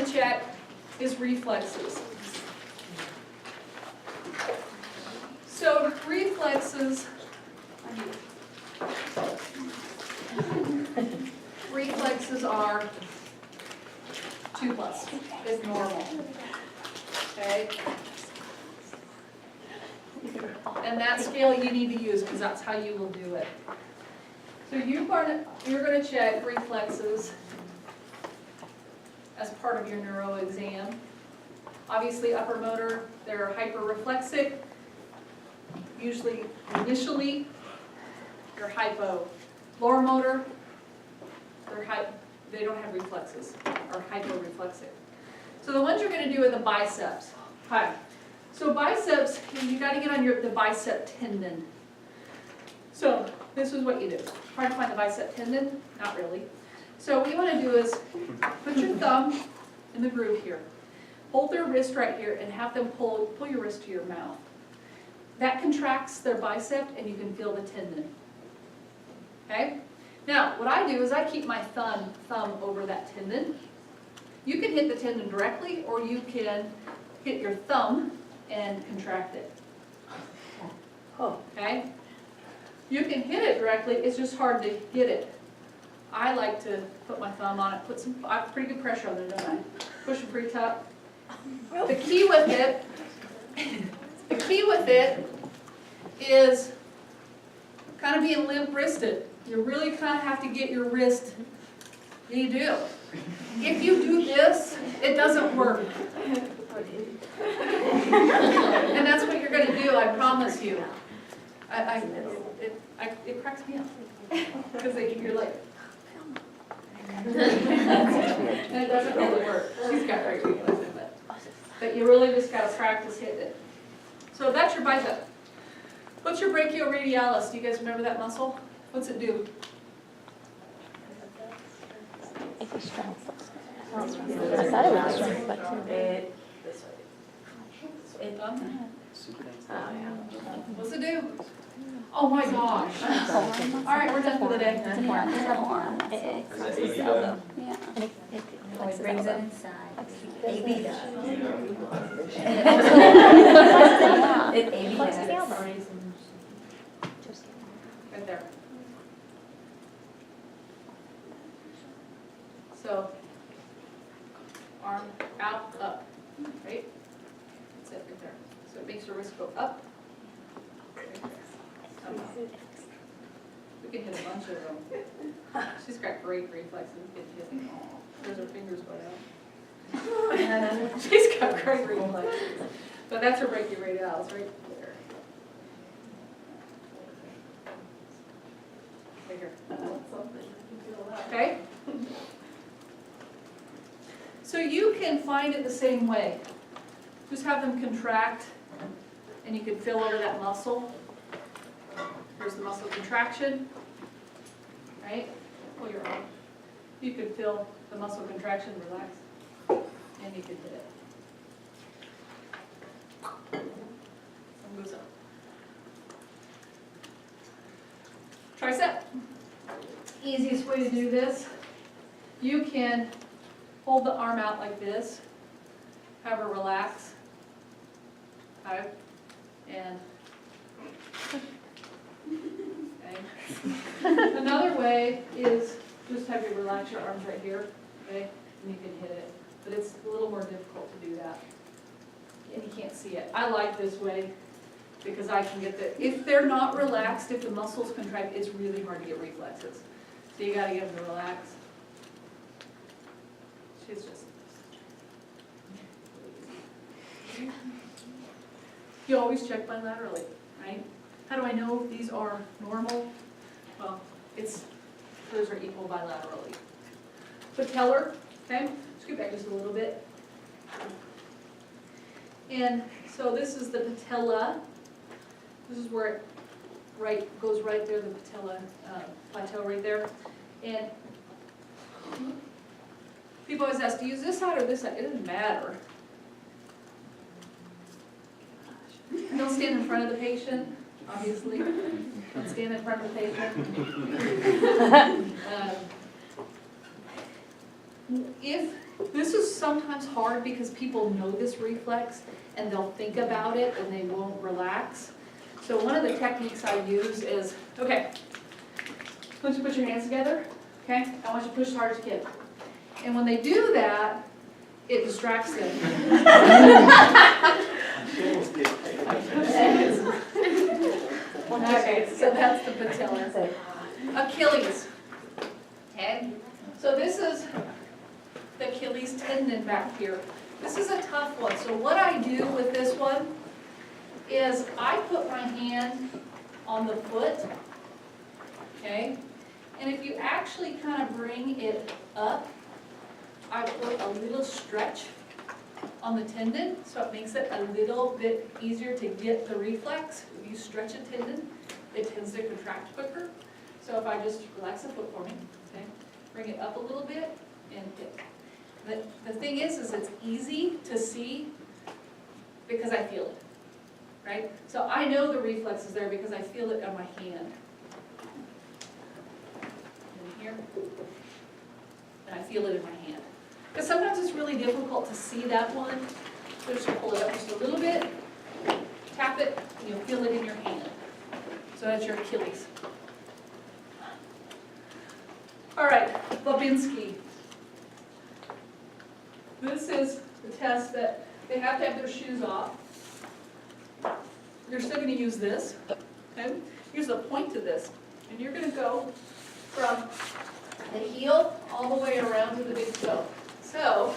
want to check is reflexes. So reflexes, are 2+ is normal. Okay? And that scale you need to use because that's how you will do it. So you're going to check reflexes as part of your neuro exam. Obviously upper motor, they're hyperreflexic. Usually initially they're hypo. Lower motor, they don't have reflexes, or hyporeflexic. So the ones you're going to do are the biceps. Hi. So biceps, you got to get on the bicep tendon. So this is what you do. Try to find the bicep tendon? Not really. So what you want to do is put your thumb in the groove here. Hold their wrist right here and have them pull your wrist to your mouth. That contracts their bicep and you can feel the tendon. Okay? Now, what I do is I keep my thumb over that tendon. You can hit the tendon directly or you can hit your thumb and contract it. Okay? You can hit it directly, it's just hard to get it. I like to put my thumb on it, I have pretty good pressure on there, don't I? Push it pretty tough. The key with it is kind of being limp-wristed. You really kind of have to get your wrist, you do. If you do this, it doesn't work. And that's what you're going to do, I promise you. It cracks me up. Because you're like, and it doesn't really work. She's got great reflexes, but you really just got to practice hitting it. So that's your bicep. What's your brachioradialis? Do you guys remember that muscle? What's it do? It's a strong flex. I thought it was a strong flex. What's it do? Oh my gosh. All right, we're done for the day. It's an arm. It's an arm. It crosses the elbow. Yeah. And it flexes the Brings it elbow. inside. AB does. And it also It flexes the elbow. Right there. So, arm out, up, right? That's it right there. So it makes your wrist go up. We can hit a bunch of them. She's got great reflexes. We can hit them all. There's her fingers going out. She's got great reflexes. But that's her brachioradialis right there. Right here. Okay? So you can find it the same way. Just have them contract, and you can feel over that muscle. Here's the muscle contraction, right? Pull your arm. You can feel the muscle contraction, relax, and you can hit it. Some goes up. Tricep. Easiest way to do this, you can hold the arm out like this, have her relax, okay, and okay. Another way is just have you relax your arms right here, okay, and you can hit it, but it's a little more difficult to do that, and you can't see it. I like this way because I can get if they're not relaxed, if the muscles contract, it's really hard to get reflexes. So you gotta get them to relax. She's just. You always check bilaterally, right? How do I know if these are normal? Well, those are equal bilaterally. Patellar, okay? Scoot back just a little bit. And so this is the patella. This is where it goes right there, the patella plateau right there. And people always ask, do you use this side or this side? It doesn't matter. Don't stand in front of the patient, obviously. Don't stand in front of the patient. if, this is sometimes hard because people know this reflex and they'll think about it and they won't relax. So one of the techniques I use is, okay, I want you to put your hands together, okay? I want you to push as hard as you can. And when they do that, it distracts them. Okay, so that's the patella. Achilles. Okay, so this is the Achilles tendon back here. This is a tough one. So what I do with this one is I put my hand on the foot, okay? And if you actually kind of bring it up, I put a little stretch on the tendon, so it makes it a little bit easier to get the reflex. If you stretch a tendon, it tends to contract quicker. So if I just relax the foot for me, okay, bring it up a little bit and hit. The thing is it's easy to see because I feel it, right? So I know the reflex is there because I feel it on my hand. In here, and I feel it in my hand. Because sometimes it's really difficult to see that one. So just pull it up just a little bit, tap it, and you'll feel it in your hand. So that's your Achilles. All right, Babinski. This is the test that they have to have their shoes off. You're still going to use this. Okay? Here's the point to this. And you're going to go from the heel all the way around to the big toe. So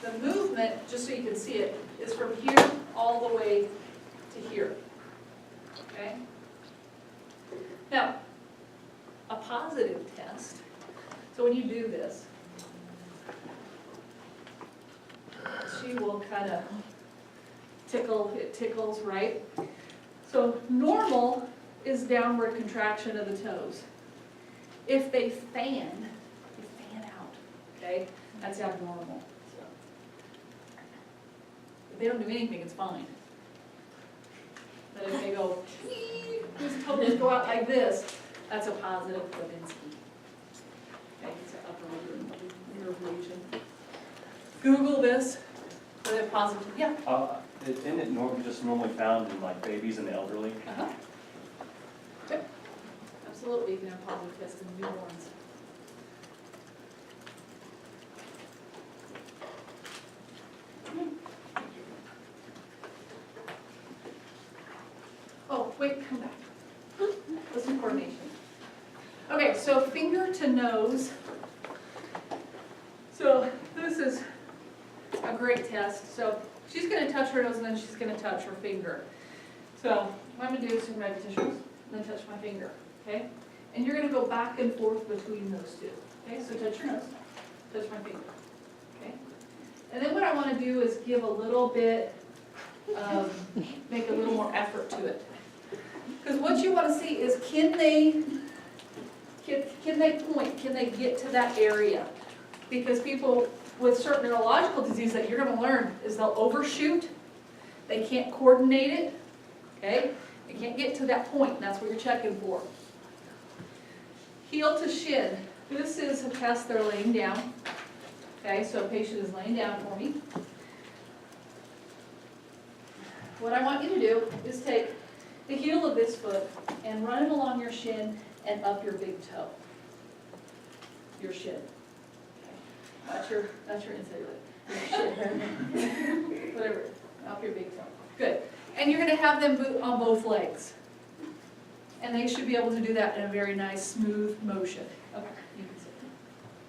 the movement, just so you can see it, is from here all the way to here. Okay? Now, a positive test. So when you do this, she will kind of tickle, it tickles, right? So normal is downward contraction of the toes. If they fan out, okay? That's abnormal. So if they don't do anything, it's fine. But if they go, these toes go out like this, that's a positive Babinski. Okay, it's an upper nerve lesion. Google this for the positive. Yeah. Isn't it just normally found in like babies and the elderly? Uh-huh. Okay. Absolutely, you can have positive tests in newborns. Oh, wait, come back. Listen coordination. Okay, so finger to nose. So this is a great test. So she's going to touch her nose and then she's going to touch her finger. So what I'm going to do is some repetitions and then touch my finger. Okay? And you're going to go back and forth between those two. Okay? So touch your nose, touch my finger. Okay? And then what I want to do is give a little bit, make a little more effort to it. Because what you want to see is can they point? Can they get to that area? Because people with certain neurological disease that you're going to learn is they'll overshoot. They can't coordinate it. Okay? They can't get to that point, and that's what you're checking for. Heel to shin. This is a test they're laying down. Okay, so a patient is laying down for me. What I want you to do is take the heel of this foot and run it along your shin and up your big toe. Your shin. Okay. That's your inside leg. Your shin. Whatever. Up your big toe. Good. And you're going to have them boot on both legs. And they should be able to do that in a very nice, smooth motion. Okay, you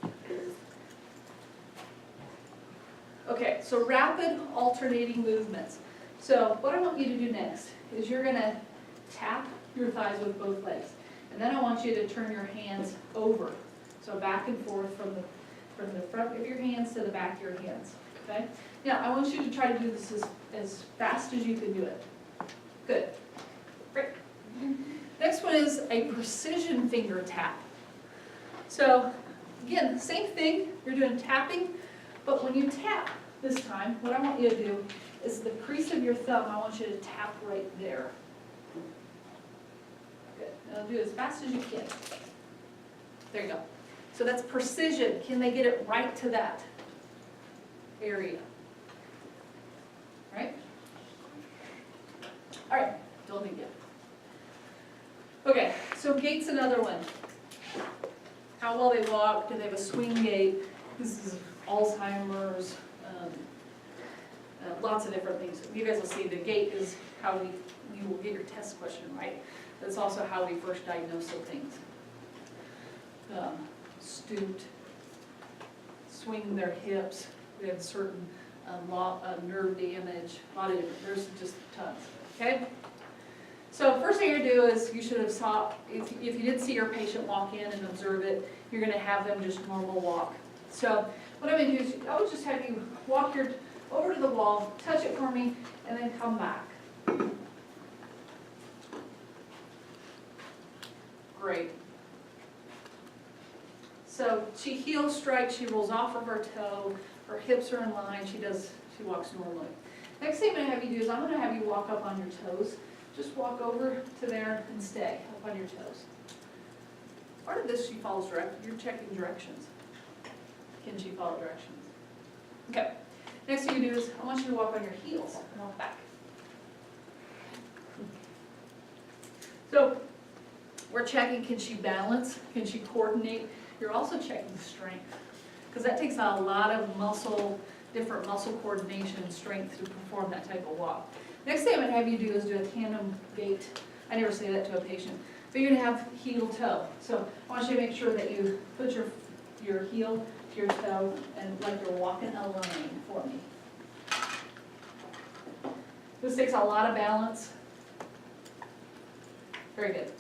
can sit. Okay, so rapid alternating movements. So what I want you to do next is you're going to tap your thighs with both legs. And then I want you to turn your hands over. So back and forth from the front of your hands to the back of your hands. Okay? Now, I want you to try to do this as fast as you can do it. Good. Great. Next one is a precision finger tap. So, again, same thing. You're doing tapping, but when you tap this time, what I want you to do is the crease of your thumb, I want you to tap right there. Good. And I'll do it as fast as you can. There you go. So that's precision. Can they get it right to that area? Right? All right, don't think yet. Okay, so gait's another one. How well they walk, do they have a swing gait? This is Alzheimer's, lots of different things. You guys will see the gait is how you will get your test question right. But it's also how we first diagnose some things. Stooped, swing their hips, we have certain nerve damage, a lot of different, there's just tons, okay? So first thing you're gonna do is you should have saw, if you did see your patient walk in and observe it, you're gonna have them just normal walk. So what I'm gonna do is I would just have you walk over to the wall, touch it for me, and then come back. Great. So she heel strikes, she rolls off of her toe, her hips are in line, she walks normally. Next thing I'm gonna have you do is I'm gonna have you walk up on your toes. Just walk over to there and stay up on your toes. Part of this, she follows you're checking directions. Can she follow directions? Okay. Next thing you do is I want you to walk on your heels and walk back. So we're checking, can she balance? Can she coordinate? You're also checking strength, because that takes a lot of different muscle coordination and strength to perform that type of walk. Next thing I'm gonna have you do is do a tandem gait. I never say that to a patient, but you're gonna have heel toe. So I want you to make sure that you put your heel to your toe and like you're walking a line for me. This takes a lot of balance. Very good.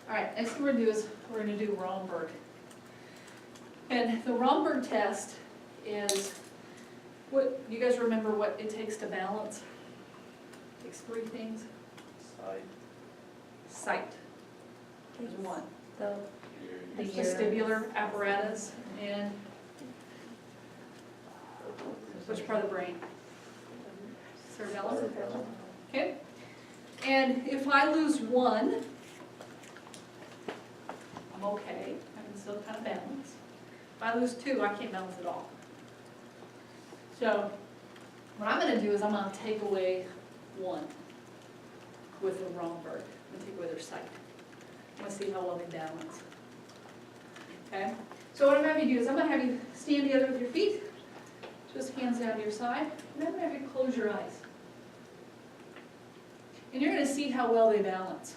All right, next thing we're gonna do is we're gonna do Romberg. And the Romberg test is, what, you guys remember what it takes to balance? It takes three things. Sight is one. The Vestibular apparatus and which part of the brain? Cerebellum? Okay. And if I lose one, I'm okay. I can still kind of balance. If I lose two, I can't balance at all. So what I'm going to do is I'm going to take away one with the Romberg. I'm going to take away their sight. I'm going to see how well they balance. Okay? So what I'm going to have you do is I'm going to have you stand together with your feet, just hands down to your side, and I'm going to have you close your eyes. And you're going to see how well they balance.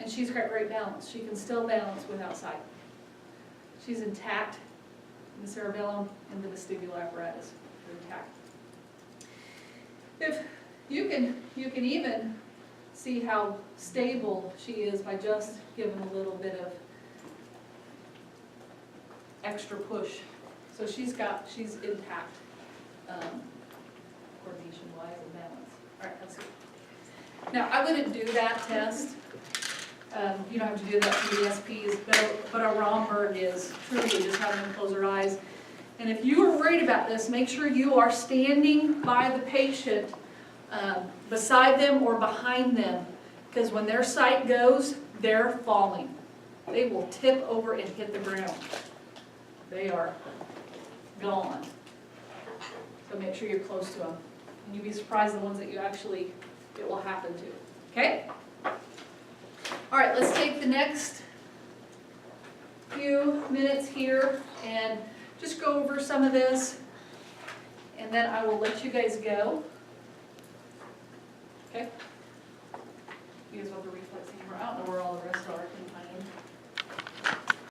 And she's got great balance. She can still balance without sight. She's intact in the cerebellum and the vestibular apparatus are intact. If you can even see how stable she is by just giving a little bit of extra push. So she's intact, coordination-wise and balance. All right, let's see. Now, I wouldn't do that test. You don't have to do that for the SPs, but a Romberg is truly just having them close their eyes. And if you are worried about this, make sure you are standing by the patient, beside them or behind them, because when their sight goes, they're falling. They will tip over and hit the ground. They are gone. So make sure you're close to them. And you'll be surprised the ones that it will happen to. Okay? All right, let's take the next few minutes here and just go over some of this, and then I will let you guys go. Okay? You guys want the reflex here?